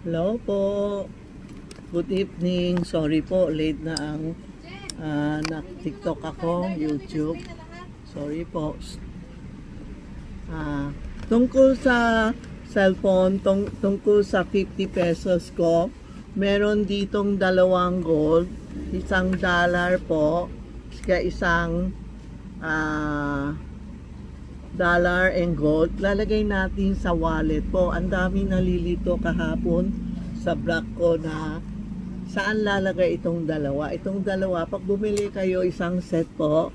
Hello po. Good evening. Sorry po, late na ang TikTok ako, YouTube. Sorry po. Tungkol sa cellphone, tungkol sa 50 pesos ko, meron ditong dalawang gold, $1 po, kaya isang dollar and gold. Lalagay natin sa wallet po. Ang dami nalilito kahapon sa vlog ko na saan lalagay itong dalawa. Itong dalawa, pag bumili kayo isang set po,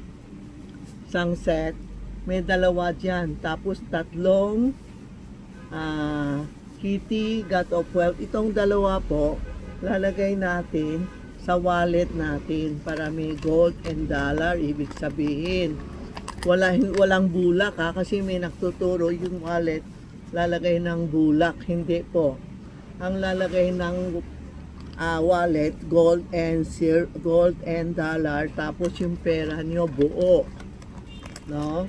isang set, may dalawa dyan. Tapos tatlong Kitty, God of Wealth. Itong dalawa po, lalagay natin sa wallet natin para may gold and dollar. Ibig sabihin, walang bulak kasi may nagtuturo yung wallet lalagay ng bulak. Hindi po. Ang lalagay ng wallet, gold and dollar, tapos yung pera nyo buo, no?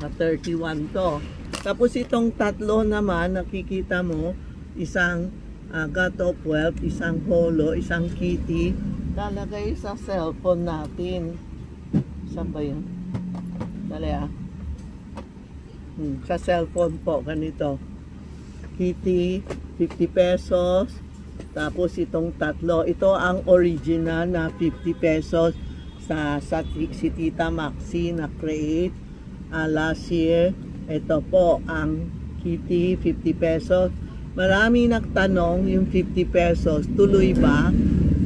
Na 31 to. Tapos itong tatlo naman, nakikita mo, isang God of Wealth, isang Holo, isang Kitty, lalagay sa cellphone natin. Saan ba yun? Dali sa cellphone po, ganito. Kitty, 50 pesos. Tapos itong tatlo, ito ang original na 50 pesos sa si Tita Maxi na create last year. Ito po ang Kitty, 50 pesos. Marami nagtanong yung 50 pesos, tuloy ba?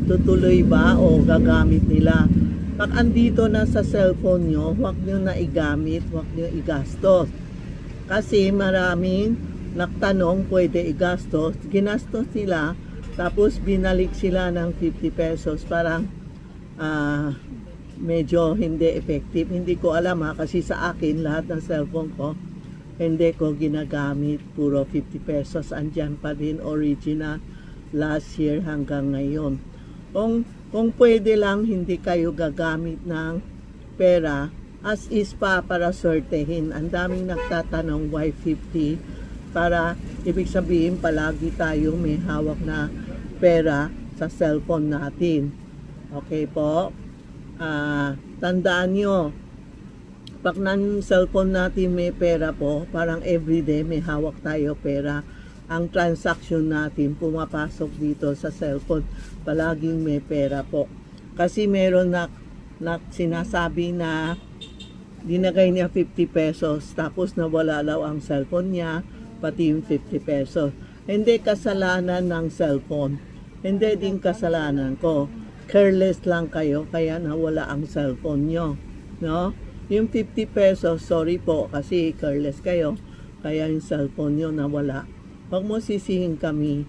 Tutuloy ba o gagamit nila? Pag andito na sa cellphone nyo, huwag nyo na igamit, huwag nyo igastos. Kasi maraming nagtanong, pwede igastos. Ginastos sila, tapos binalik sila ng 50 pesos. Parang medyo hindi effective. Hindi ko alam kasi sa akin, lahat ng cellphone ko, hindi ko ginagamit. Puro 50 pesos. Andyan pa din original last year hanggang ngayon. Kung pwede lang hindi kayo gagamit ng pera as is pa para sortehin. Ang daming nagtatanong why 50 para ibig sabihin palagi tayo may hawak na pera sa cellphone natin. Okay po? Tandaan nyo, pag ng cellphone natin may pera po, parang everyday may hawak tayo pera. Ang transaction natin pumapasok dito sa cellphone, palaging may pera po. Kasi meron na sinasabi na dinagay niya 50 pesos tapos nawala law ang cellphone niya, pati yung 50 pesos. Hindi kasalanan ng cellphone. Hindi din kasalanan ko. Careless lang kayo kaya nawala ang cellphone nyo. No? Yung 50 pesos, sorry po kasi careless kayo kaya yung cellphone nyo nawala. Huwag mo sisihin kami.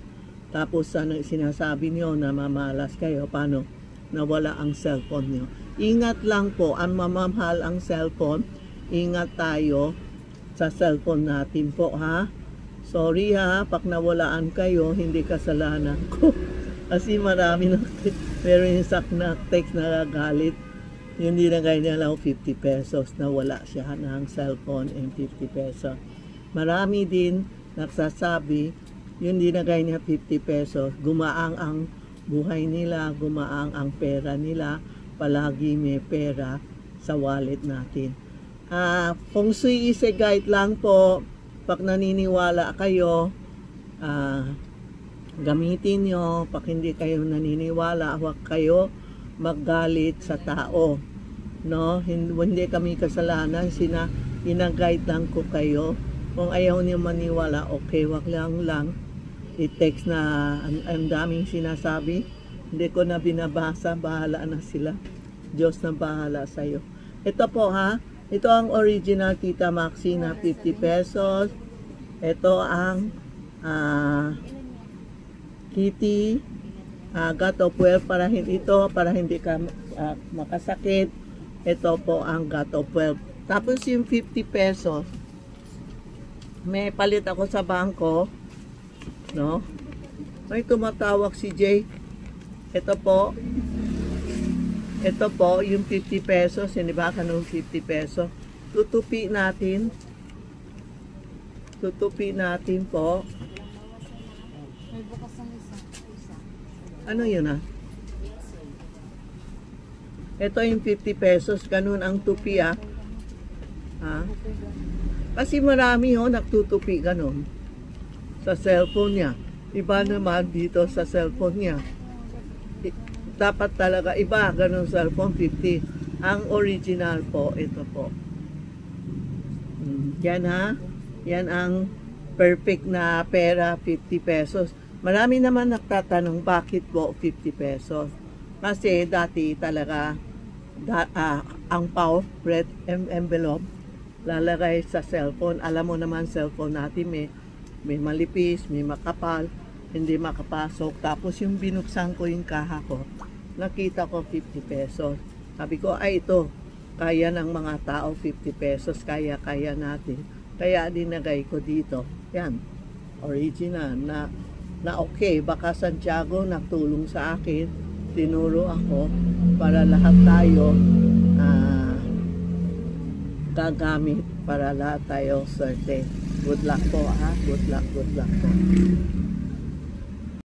Tapos sinasabi nyo na mamalas kayo. Paano? Nawala ang cellphone nyo. Ingat lang po. Ang mamamahal ang cellphone. Ingat tayo sa cellphone natin po, ha? Sorry ha. Pag nawalaan kayo, hindi kasalanan ko. Kasi marami na meron yung na text na galit. Yung dinagay niya lang 50 pesos. Nawala siya ng cellphone and 50 pesos. Marami din nagsasabi, yung dinagay niya 50 pesos, gumaang ang buhay nila, gumaang ang pera nila, palagi may pera sa wallet natin. Feng Shui is a guide lang po. Pag naniniwala kayo, gamitin nyo. Pag hindi kayo naniniwala, huwag kayo maggalit sa tao. No? Hindi kami kasalanan, ina-guide lang ko kayo. Kung ayaw niyo maniwala, okay, wag lang i-text na ang daming sinasabi. Hindi ko na binabasa, bahala na sila. Diyos na bahala sa'yo. Ito po ha, ito ang original Tita Maxi na 50 pesos. Ito ang Kitty, God of Wealth, para hindi ka makasakit. Ito po ang God of Wealth. Tapos yung 50 pesos, may palit ako sa bangko, no? May tumatawag si Jay. Ito po yung 50 pesos, hindi ba kanong 50 pesos? Tutupi natin po. bukas ng isa. Ano yun ah? Ito yung 50 pesos, ganun ang tupi ah. Ha? Kasi marami nagtutupi ganun sa cellphone niya. Iba naman dito sa cellphone niya. Dapat talaga iba, ganun cellphone 50. Ang original po, ito po. Yan ha. Yan ang perfect na pera, 50 pesos. Marami naman nagtatanong bakit po 50 pesos. Kasi dati talaga ang pau, red envelope, lalagay sa cellphone. Alam mo naman cellphone natin may malipis, may makapal, hindi makapasok. Tapos yung binuksan ko yung kaha ko, nakita ko 50 pesos. Sabi ko, ay ito, kaya ng mga tao 50 pesos, kaya natin. Kaya dinagay ko dito. Yan, original na okay. Baka Santiago nagtulong sa akin, tinuro ako para lahat tayo gagamit, para lahat tayo certain. Good luck po ha, good luck po.